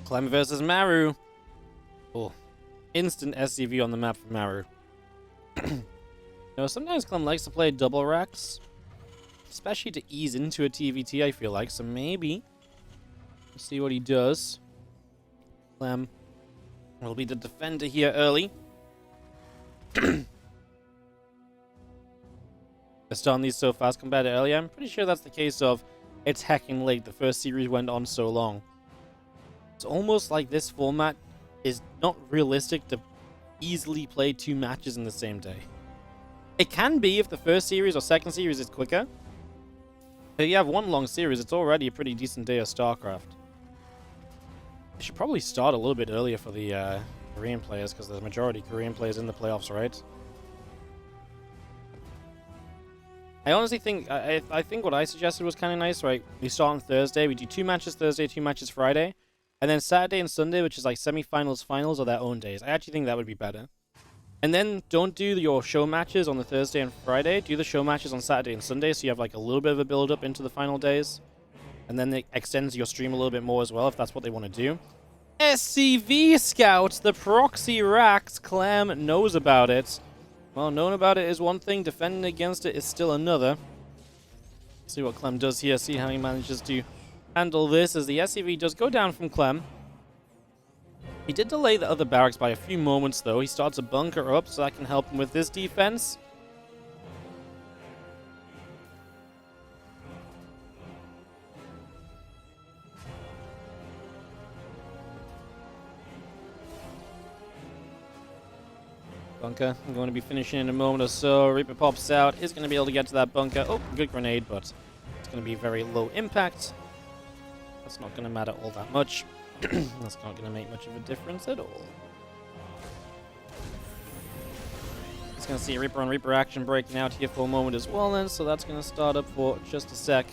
Clem versus Maru. Oh, instant SCV on the map for Maru. Sometimes Clem likes to play double racks, especially to ease into a TvT, I feel like. So maybe we'll see what he does. Clem will be the defender here early. They're starting these so fast compared to earlier. I'm pretty sure that's the case of it's hecking late. The first series went on so long. It's almost like this format is not realistic to easily play 2 matches in the same day. It can be if the first series or second series is quicker. If you have one long series, it's already a pretty decent day of StarCraft. They should probably start a little bit earlier for the Korean players, because there's majority Korean players in the playoffs, right? I honestly think, I think what I suggested was kind of nice, right? We start on Thursday, we do 2 matches Thursday, 2 matches Friday, and then Saturday and Sunday, which is like semi-finals, finals, are their own days. I actually think that would be better. And then don't do your show matches on the Thursday and Friday. Do the show matches on Saturday and Sunday, so you have like a little bit of a build-up into the final days. And then it extends your stream a little bit more as well, if that's what they want to do. SCV Scouts, the proxy racks. Clem knows about it. Well, knowing about it is one thing. Defending against it is still another. See what Clem does here. See how he manages to handle this, as the SCV does go down from Clem. He did delay the other barracks by a few moments, though. He starts a bunker up, so that can help him with this defense. Bunker, I'm going to be finishing in a moment or so. Reaper pops out, is going to be able to get to that bunker. Oh, good grenade, but it's going to be very low impact. That's not going to matter all that much. That's not going to make much of a difference at all. Just going to see Reaper on Reaper action breaking out here for a moment as well then, so that's going to start up for just a sec.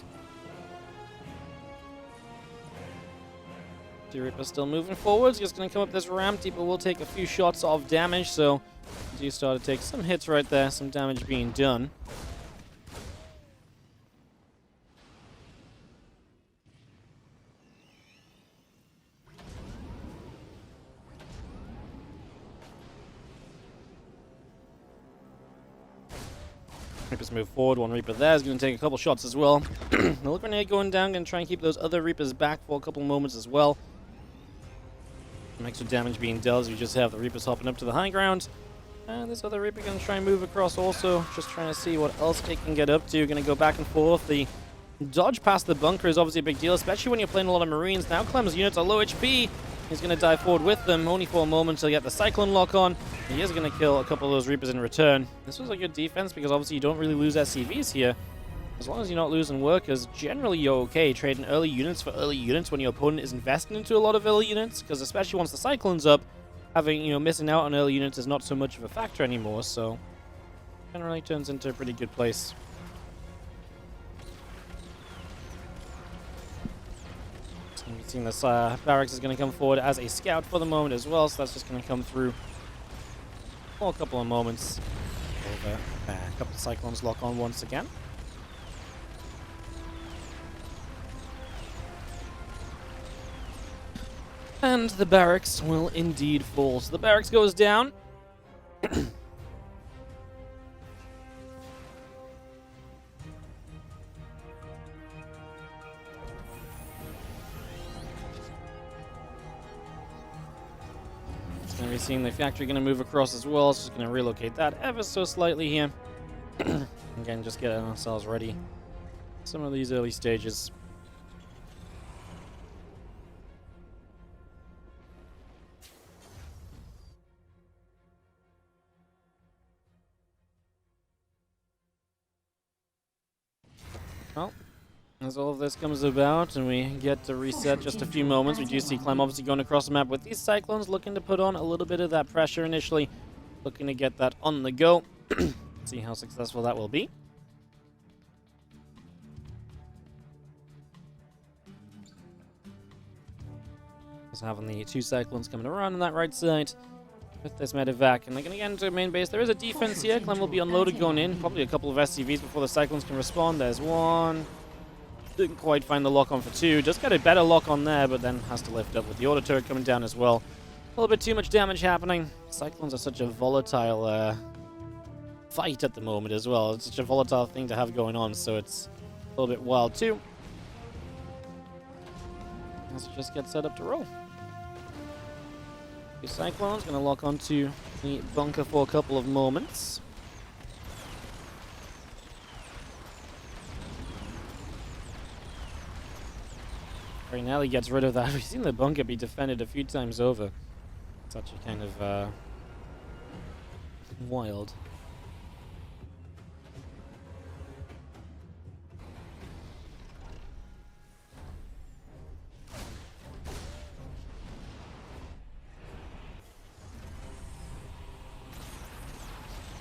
Reaper still moving forwards, just going to come up this ramp. Deeper will take a few shots of damage, so do start to take some hits right there, some damage being done. Reapers move forward. One Reaper there is going to take a couple shots as well. Another grenade going down. Going to try and keep those other Reapers back for a couple moments as well. Some extra damage being dealt as we just have the Reapers hopping up to the high ground. And this other Reaper going to try and move across also. Just trying to see what else it can get up to. Going to go back and forth. The dodge past the bunker is obviously a big deal, especially when you're playing a lot of Marines. Now Clem's units are low HP. He's going to dive forward with them, only for a moment to get the Cyclone lock on. He is going to kill a couple of those Reapers in return. This was a good defense because obviously you don't really lose SCVs here. As long as you're not losing workers, generally you're okay trading early units for early units when your opponent is investing into a lot of early units, because especially once the Cyclone's up, having, missing out on early units is not so much of a factor anymore, so generally turns into a pretty good place. We've seen this barracks is going to come forward as a scout for the moment as well, so that's just going to come through for a couple of moments. A couple of Cyclones lock on once again. And the barracks will indeed fall. So the barracks goes down. Going to be seeing the factory going to move across as well, so just going to relocate that ever so slightly here. Again, just getting ourselves ready. Some of these early stages. Well, as all of this comes about and we get to reset just a few moments, we do see Clem obviously going across the map with these Cyclones, looking to put on a little bit of that pressure initially, looking to get that on the go. See how successful that will be. Just having the 2 Cyclones coming around on that right side with this medevac, and they're going to get into main base. There is a defense here. Clem will be unloaded going in. Probably a couple of SCVs before the Cyclones can respond. There's one. Didn't quite find the lock on for 2. Just got a better lock on there, but then has to lift up with the auto turret coming down as well. A little bit too much damage happening. Cyclones are such a volatile fight at the moment as well. It's such a volatile thing to have going on, so it's a little bit wild too. Let's just get set up to roll. The Cyclone's going to lock onto the bunker for a couple of moments. Right now he gets rid of that. We've seen the bunker be defended a few times over. Such a kind of wild.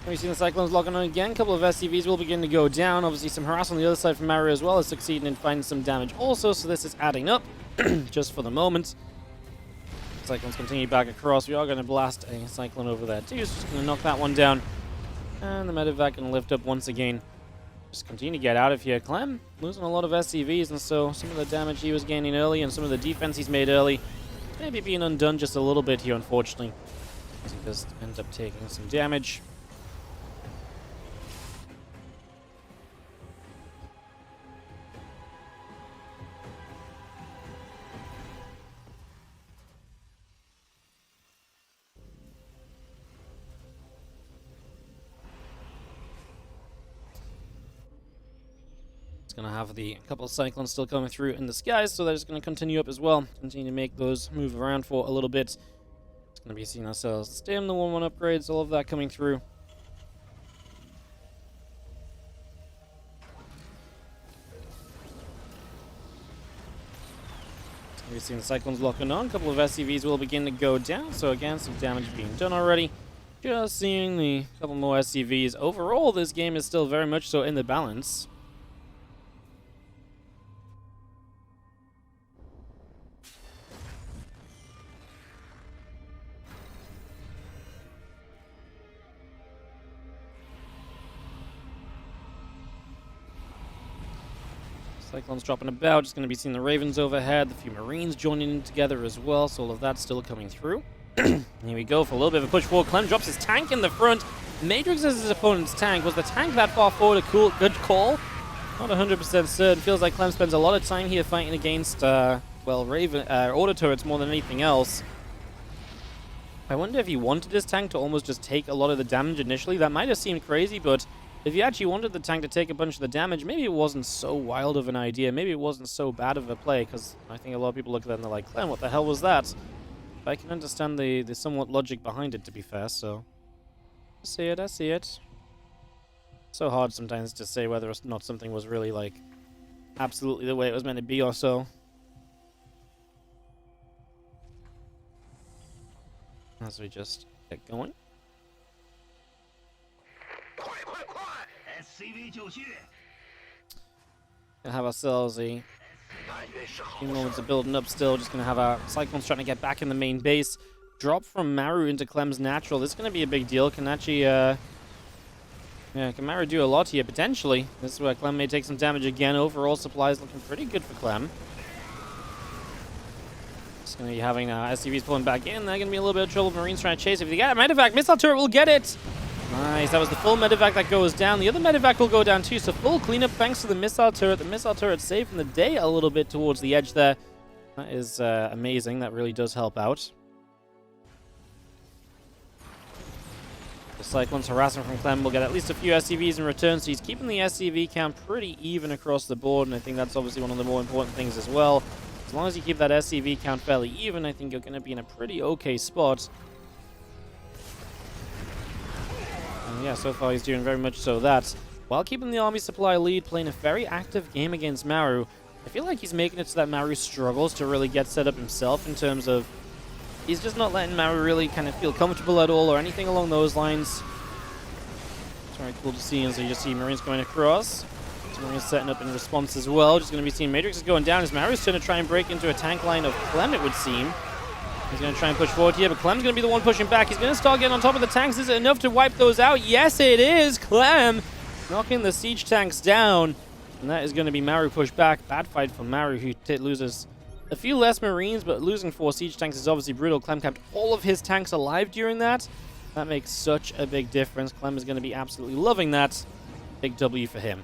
We've seen the Cyclones locking on again. A couple of SCVs will begin to go down. Obviously some harass on the other side from Maru as well as succeeding in finding some damage also, so this is adding up just for the moment. Cyclones continue back across. We are going to blast a Cyclone over there too. Just going to knock that one down. And the medevac going to lift up once again. Just continue to get out of here. Clem losing a lot of SCVs, and so some of the damage he was gaining early and some of the defense he's made early maybe being undone just a little bit here, unfortunately. As he does end up taking some damage. It's going to have a couple of Cyclones still coming through in the skies, so they're just going to continue up as well. Continue to make those move around for a little bit. It's going to be seeing ourselves the stamina 1-1 upgrades, all of that coming through. We've seen the Cyclones locking on. A couple of SCVs will begin to go down, so again, some damage being done already. Just seeing the couple more SCVs. Overall, this game is still very much so in the balance. Cyclones dropping about, just going to be seeing the Ravens overhead, the few Marines joining in together as well, so all of that's still coming through. Here we go for a little bit of a push forward. Clem drops his tank in the front. Matrix is his opponent's tank. Was the tank that far forward a good call? Not 100% certain. Feels like Clem spends a lot of time here fighting against, well, Raven, auto turrets more than anything else. I wonder if he wanted his tank to almost just take a lot of the damage initially. That might have seemed crazy, but if you actually wanted the tank to take a bunch of the damage, maybe it wasn't so wild of an idea. Maybe it wasn't so bad of a play, because I think a lot of people look at that and they're like, Clem, what the hell was that? But I can understand the somewhat logic behind it, to be fair, so I see it, I see it. So hard sometimes to say whether or not something was really, like, absolutely the way it was meant to be or so. As we just get going. Gonna have ourselves a few moments of building up still. Just gonna have our Cyclones trying to get back in the main base. Drop from Maru into Clem's natural. This is gonna be a big deal. Can actually, yeah, can Maru do a lot here potentially? This is where Clem may take some damage again. Overall supplies looking pretty good for Clem. Just gonna be having SCVs pulling back in. They're gonna be a little bit of trouble. Marines trying to chase. If they get a medevac, missile turret will get it. Nice, that was the full medevac that goes down. The other medevac will go down too, so full cleanup thanks to the missile turret. The missile turret saving the day a little bit towards the edge there. That is amazing. That really does help out. The Cyclones harassing from Clem will get at least a few SCVs in return, so he's keeping the SCV count pretty even across the board, and I think that's obviously one of the more important things as well. As long as you keep that SCV count fairly even, I think you're going to be in a pretty okay spot. Yeah, so far he's doing very much so that. While keeping the army supply lead, playing a very active game against Maru, I feel like he's making it so that Maru struggles to really get set up himself in terms of he's just not letting Maru really kind of feel comfortable at all or anything along those lines. It's very cool to see, and so you just see Marines going across. So Marines setting up in response as well. Just going to be seeing Matrix is going down as Maru's trying to try and break into a tank line of Clem, it would seem. He's going to try and push forward here, but Clem's going to be the one pushing back. He's going to start getting on top of the tanks. Is it enough to wipe those out? Yes, it is. Clem knocking the siege tanks down. And that is going to be Maru pushed back. Bad fight for Maru, who loses a few less Marines, but losing 4 siege tanks is obviously brutal. Clem kept all of his tanks alive during that. That makes such a big difference. Clem is going to be absolutely loving that. Big W for him.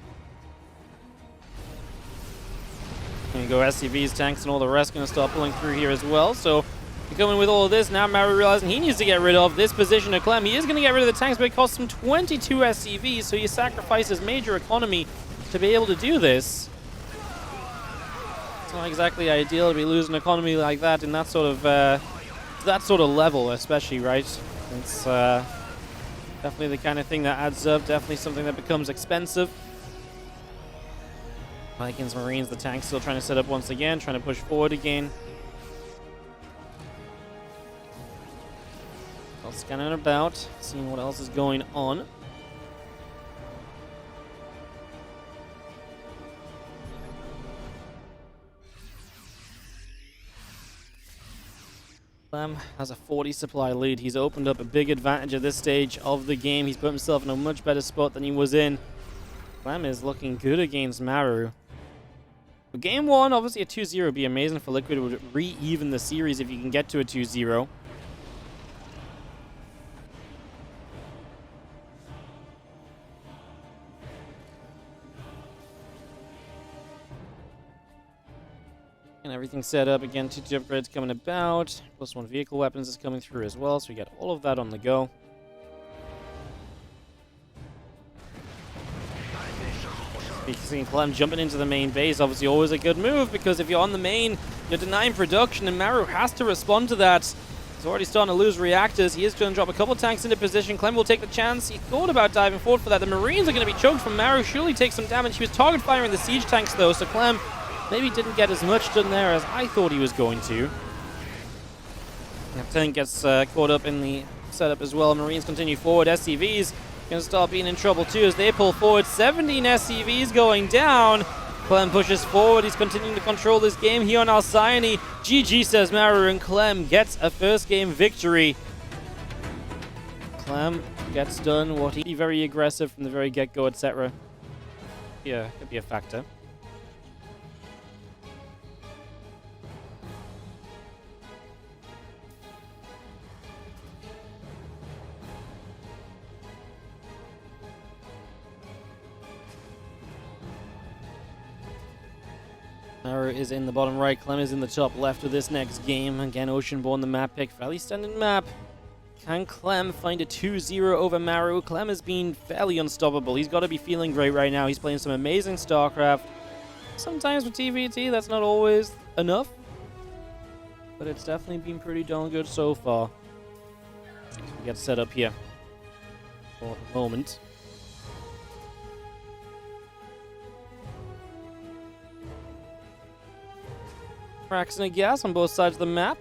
There you go, SCVs, tanks, and all the rest going to start pulling through here as well. So, coming with all of this, now Maru realizing he needs to get rid of this position of Clem. He is going to get rid of the tanks, but it costs him 22 SCVs, so he sacrifices major economy to be able to do this. It's not exactly ideal to be losing economy like that in that sort of level, especially, right? It's definitely the kind of thing that adds up, definitely something that becomes expensive. Vikings, Marines, the tanks still trying to set up once again, trying to push forward again. I'll scanning about, seeing what else is going on. Clem has a 40 supply lead. He's opened up a big advantage at this stage of the game. He's put himself in a much better spot than he was in. Clem is looking good against Maru. But game 1, obviously a 2-0 would be amazing for Liquid. It would re-even the series if you can get to a 2-0. And everything's set up again. 2 upgrades coming about. +1 vehicle weapons is coming through as well. So we got all of that on the go. Seeing Clem jumping into the main base, obviously always a good move, because if you're on the main, you're denying production, and Maru has to respond to that. He's already starting to lose reactors. He is going to drop a couple of tanks into position. Clem will take the chance. He thought about diving forward for that. The Marines are going to be choked from Maru. Surely take some damage. He was target firing the siege tanks, though, so Clem maybe didn't get as much done there as I thought he was going to. Tank gets caught up in the setup as well. Marines continue forward. SCVs going to start being in trouble too as they pull forward. 17 SCVs going down. Clem pushes forward. He's continuing to control this game here on Alcyone. GG, says Maru, and Clem gets a first game victory. Clem gets done what he very aggressive from the very get-go, etc. Yeah, could be a factor. Maru is in the bottom right. Clem is in the top left of this next game. Again, Oceanborn, the map pick. Fairly standard map. Can Clem find a 2-0 over Maru? Clem has been fairly unstoppable. He's got to be feeling great right now. He's playing some amazing StarCraft. Sometimes with TvT, that's not always enough. But it's definitely been pretty darn good so far. So we get set up here for the moment. Cracks and gas on both sides of the map.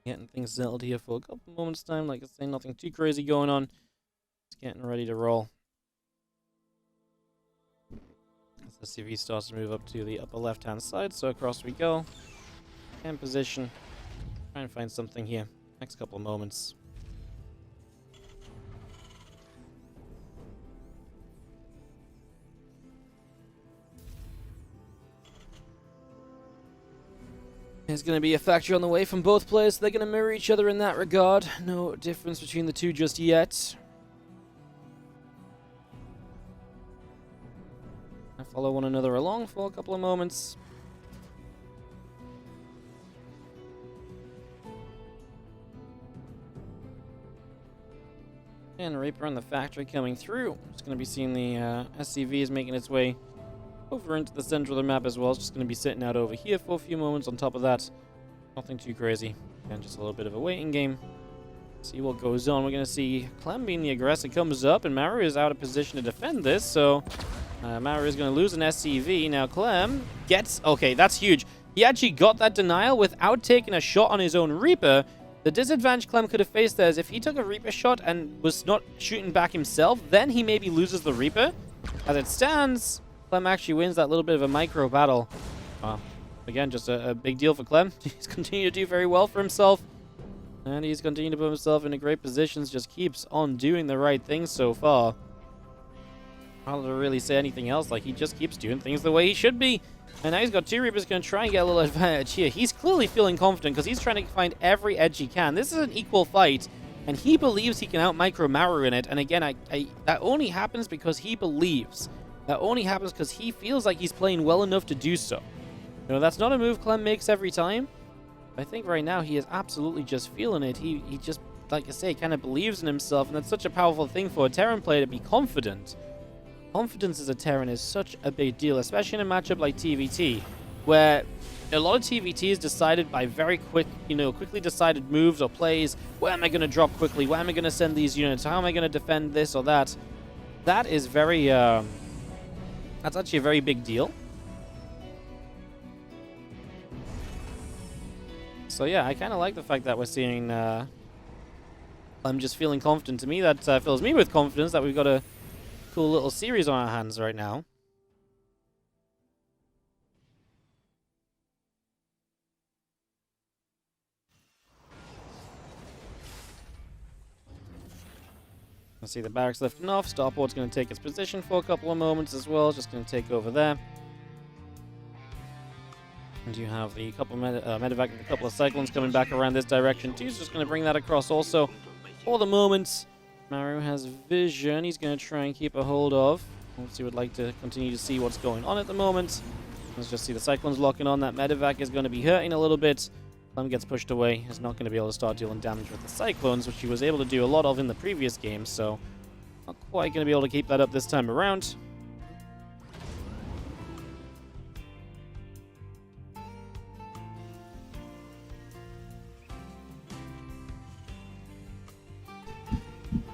Getting things settled here for a couple moments time. Like I say, nothing too crazy going on. Just getting ready to roll. As the CV starts to move up to the upper left-hand side, so across we go. And position. Try and find something here. Next couple of moments. There's going to be a factory on the way from both players, so they're going to mirror each other in that regard. No difference between the two just yet. I follow one another along for a couple of moments. And Reaper and the factory coming through. Just going to be seeing the SCV is making its way over into the center of the map as well. It's just going to be sitting out over here for a few moments. On top of that, nothing too crazy. And just a little bit of a waiting game. See what goes on. We're going to see Clem being the aggressor comes up, and Maru is out of position to defend this. So Maru is going to lose an SCV. Now Clem gets... Okay, that's huge. He actually got that denial without taking a shot on his own Reaper. The disadvantage Clem could have faced there is if he took a Reaper shot and was not shooting back himself, then he maybe loses the Reaper. As it stands, Clem actually wins that little bit of a micro battle. Again, just a big deal for Clem. He's continued to do very well for himself. And he's continuing to put himself in a great position, just keeps on doing the right things so far. Hard to really say anything else, like he just keeps doing things the way he should be. And now he's got two Reapers going to try and get a little advantage here. He's clearly feeling confident because he's trying to find every edge he can. This is an equal fight, and he believes he can out-micro Maru in it. And again, that only happens because he believes. That only happens because he feels like he's playing well enough to do so. You know, that's not a move Clem makes every time. I think right now he is absolutely just feeling it. He just, like I say, kind of believes in himself, and that's such a powerful thing for a Terran player to be confident. Confidence as a Terran is such a big deal, especially in a matchup like TvT, where a lot of TvT is decided by very quickly decided moves or plays. Where am I going to drop quickly? Where am I going to send these units? How am I going to defend this or that? That is very, that's actually a very big deal. So yeah, I kind of like the fact that we're seeing I'm just feeling confident. To me, that fills me with confidence that we've got a cool little series on our hands right now. I see the barracks lifting off. Starport's going to take its position for a couple of moments as well. Just going to take over there. And you have the couple medevac and a couple of cyclones coming back around this direction too. So just going to bring that across also. For the moment, Maru has vision. He's going to try and keep a hold of. Obviously would like to continue to see what's going on at the moment. Let's just see the cyclones locking on. That medevac is going to be hurting a little bit. Clem gets pushed away. He's not going to be able to start dealing damage with the cyclones, which he was able to do a lot of in the previous game. So not quite going to be able to keep that up this time around.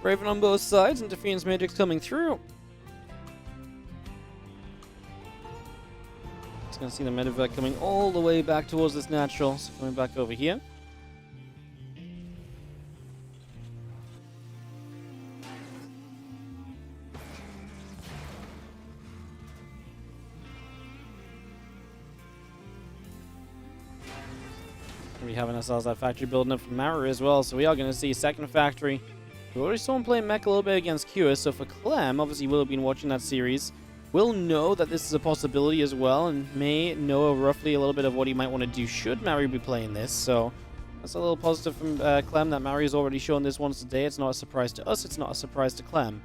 Raven on both sides, and Defiance Matrix coming through. It's going to see the medevac coming all the way back towards this natural. So coming back over here. We having ourselves that factory building up from Maru as well, so we are going to see a second factory. We already saw him play Mech a little bit against Cure, so for Clem, obviously will have been watching that series, will know that this is a possibility as well, and may know roughly a little bit of what he might want to do should Maru be playing this, so that's a little positive from Clem that Maru's already shown this once today. It's not a surprise to us, it's not a surprise to Clem.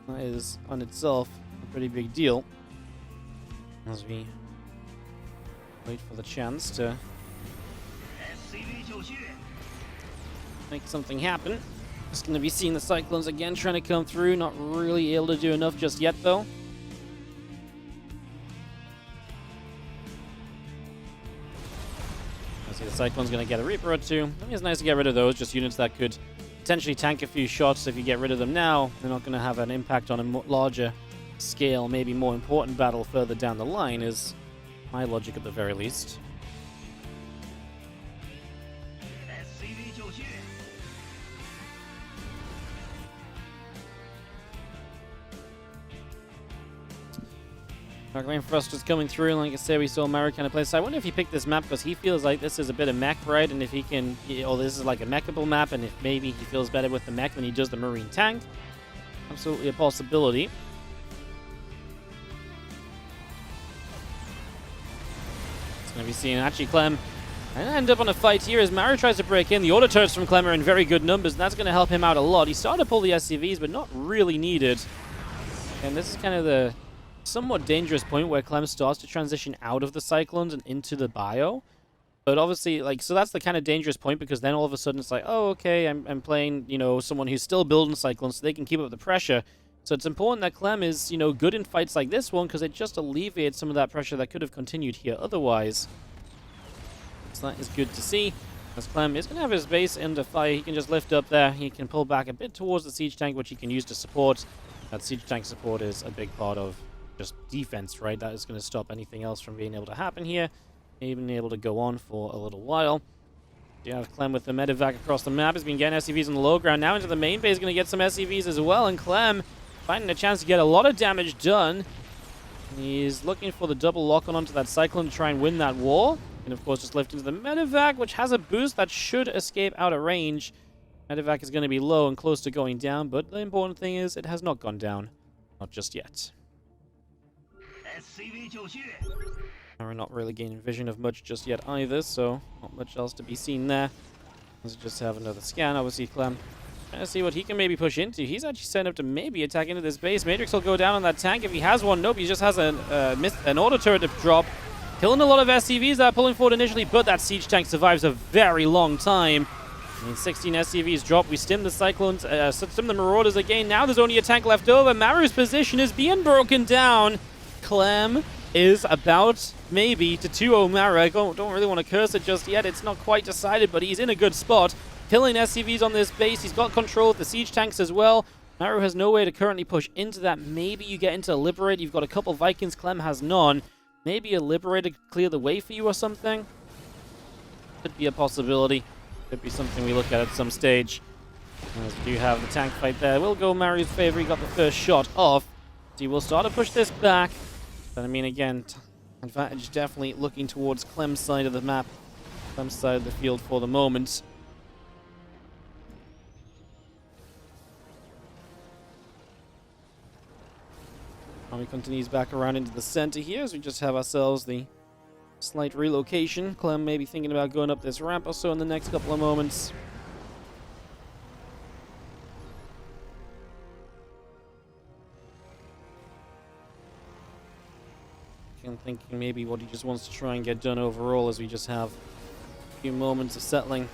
That is, on itself, a pretty big deal, as we wait for the chance to make something happen. Just going to be seeing the cyclones again trying to come through. Not really able to do enough just yet, though. I see the cyclone's going to get a Reaper or two. I think it's nice to get rid of those. Just units that could potentially tank a few shots. If you get rid of them now, they're not going to have an impact on a larger scale, maybe more important battle further down the line, is my logic at the very least. Dark Lane Thrusters coming through, like I said, we saw Maru kind of play. So I wonder if he picked this map because he feels like this is a bit of mech, right? And if he can, or this is like a mechable map, and if maybe he feels better with the mech than he does the marine tank. Absolutely a possibility. It's going to be seeing actually Clem and end up on a fight here as Maru tries to break in. The auto turrets from Clem are in very good numbers, and that's going to help him out a lot. He started to pull the SCVs, but not really needed. And this is kind of the somewhat dangerous point where Clem starts to transition out of the cyclones and into the bio. But obviously, like, so that's the kind of dangerous point, because then all of a sudden it's like, oh, okay, I'm playing, you know, someone who's still building cyclones so they can keep up the pressure. So it's important that Clem is, you know, good in fights like this one, because it just alleviates some of that pressure that could have continued here otherwise. So that is good to see. As Clem is going to have his base under fire, he can just lift up there. He can pull back a bit towards the siege tank, which he can use to support. That siege tank support is a big part of just defense, right? That is going to stop anything else from being able to happen here. Even able to go on for a little while. You have Clem with the medevac across the map. He's been getting SCVs on the low ground. Now into the main base, going to get some SCVs as well. And Clem finding a chance to get a lot of damage done. He's looking for the double lock-on onto that cyclone to try and win that war. And of course, just left into the medevac, which has a boost that should escape out of range. Medevac is going to be low and close to going down, but the important thing is it has not gone down. Not just yet. We're not really gaining vision of much just yet either, so not much else to be seen there. Let's just have another scan. Obviously, Clem trying to see what he can maybe push into. He's actually set up to maybe attack into this base. Matrix will go down on that tank if he has one. Nope, he just has an auto turret to drop. Killing a lot of SCVs that are pulling forward initially, but that siege tank survives a very long time. I mean, 16 SCVs drop. We stim the Cyclones, stim the Marauders again. Now there's only a tank left over. Maru's position is being broken down. Clem is about maybe to 2-0 Maru. I don't really want to curse it just yet. It's not quite decided, but he's in a good spot. Killing SCVs on this base. He's got control of the siege tanks as well. Maru has no way to currently push into that. Maybe you get into a Liberate. You've got a couple Vikings. Clem has none. Maybe a Liberator could clear the way for you or something. Could be a possibility. Could be something we look at some stage. As we do have the tank fight there. We'll go Maru's favor. He got the first shot off. So he will start to push this back. But I mean, again, advantage definitely looking towards Clem's side of the map. Clem's side of the field for the moment. Army continues back around into the center here as we just have ourselves the slight relocation. Clem may be thinking about going up this ramp or so in the next couple of moments. I'm thinking maybe what he just wants to try and get done overall as we just have a few moments of settling.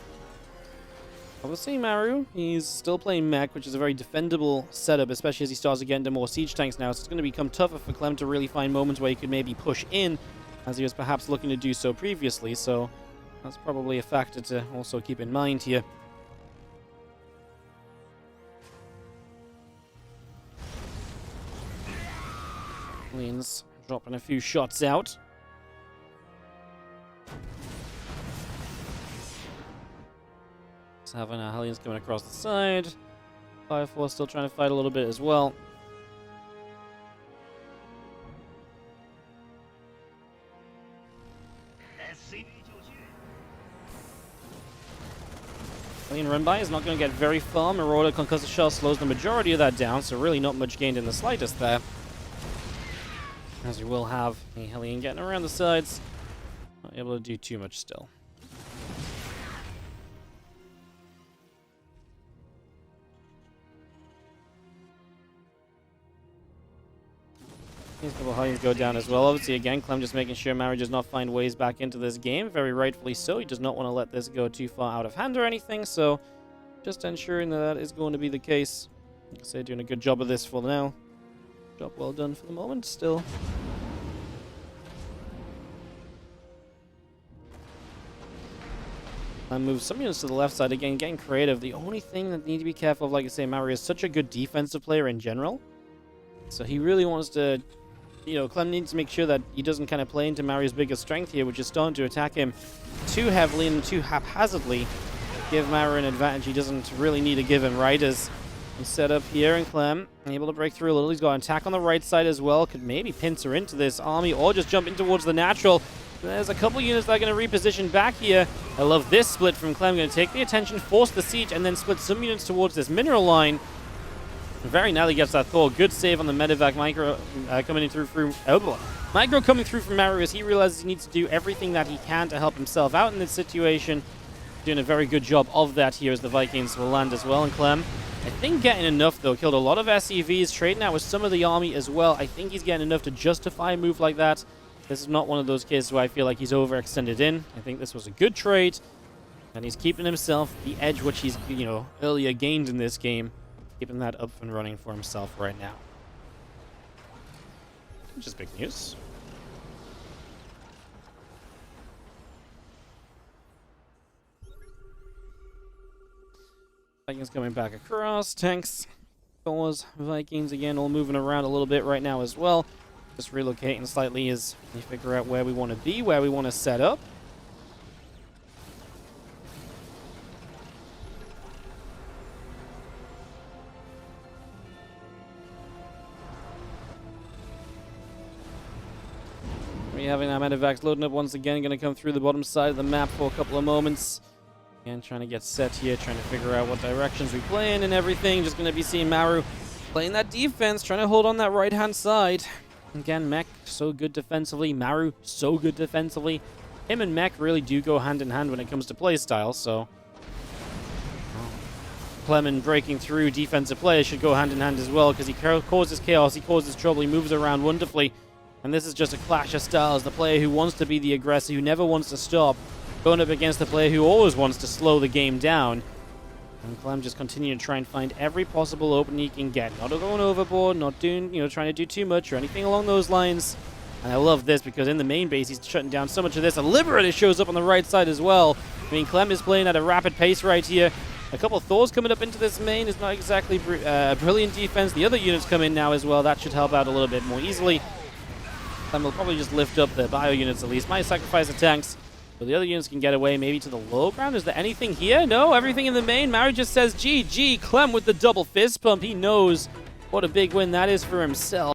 Obviously, Maru, he's still playing Mech, which is a very defendable setup, especially as he starts to get into more siege tanks now. So it's going to become tougher for Clem to really find moments where he could maybe push in, as he was perhaps looking to do so previously. So that's probably a factor to also keep in mind here. Leans dropping a few shots out. Having our Hellions coming across the side. Fire Force still trying to fight a little bit as well. Hellion run by is not going to get very far. Marauder Concussive Shell slows the majority of that down, so really not much gained in the slightest there. As we will have a Hellion getting around the sides. Not able to do too much still. These couple Hellions go down as well. Obviously, again, Clem just making sure Maru does not find ways back into this game. Very rightfully so. He does not want to let this go too far out of hand or anything. So, just ensuring that is going to be the case. Like I say, doing a good job of this for now. Job well done for the moment, still. And move some units to the left side again, getting creative. The only thing that need to be careful of, like I say, Maru is such a good defensive player in general. So he really wants to, you know, Clem needs to make sure that he doesn't kind of play into Maru's biggest strength here, which is starting to attack him too heavily and too haphazardly. Give Maru an advantage he doesn't really need to give him, right? As he's set up here, and Clem able to break through a little. He's got an attack on the right side as well. Could maybe pincer into this army or just jump in towards the natural. There's a couple units that are going to reposition back here. I love this split from Clem. Going to take the attention, force the siege, and then split some units towards this mineral line. Very narrowly gets that Thor. Good save on the medevac. Micro coming through from Micro coming through from Maru as he realizes he needs to do everything that he can to help himself out in this situation. Doing a very good job of that here as the Vikings will land as well. And Clem, I think getting enough though. Killed a lot of SCVs, trading out with some of the army as well. I think he's getting enough to justify a move like that. This is not one of those cases where I feel like he's overextended in. I think this was a good trade. And he's keeping himself the edge which he's, you know, earlier gained in this game. Keeping that up and running for himself right now. Which is big news. Vikings coming back across. Tanks, Thors, Vikings again, all moving around a little bit right now as well. Just relocating slightly as we figure out where we want to be, where we want to set up. be having our medevacs loading up once again. Going to come through the bottom side of the map for a couple of moments. Again, trying to get set here, trying to figure out what directions we play in and everything. Just going to be seeing Maru playing that defense, trying to hold on that right-hand side. Again, Mech, so good defensively. Maru, so good defensively. Him and Mech really do go hand in hand when it comes to play style, so... Clem breaking through defensive players should go hand in hand as well, because he causes chaos, he causes trouble, he moves around wonderfully. And this is just a clash of styles. The player who wants to be the aggressor, who never wants to stop, going up against the player who always wants to slow the game down. And Clem just continuing to try and find every possible opening he can get. Not going overboard, not doing, trying to do too much or anything along those lines. And I love this because in the main base, he's shutting down so much of this. A Liberator shows up on the right side as well. I mean, Clem is playing at a rapid pace right here. A couple of Thors coming up into this main is not exactly brilliant defense. The other units come in now as well. That should help out a little bit more easily. Clem will probably just lift up the bio units at least. Might sacrifice the tanks. But the other units can get away maybe to the low ground. Is there anything here? No, everything in the main. Maru just says GG. Clem with the double fist pump. He knows what a big win that is for himself.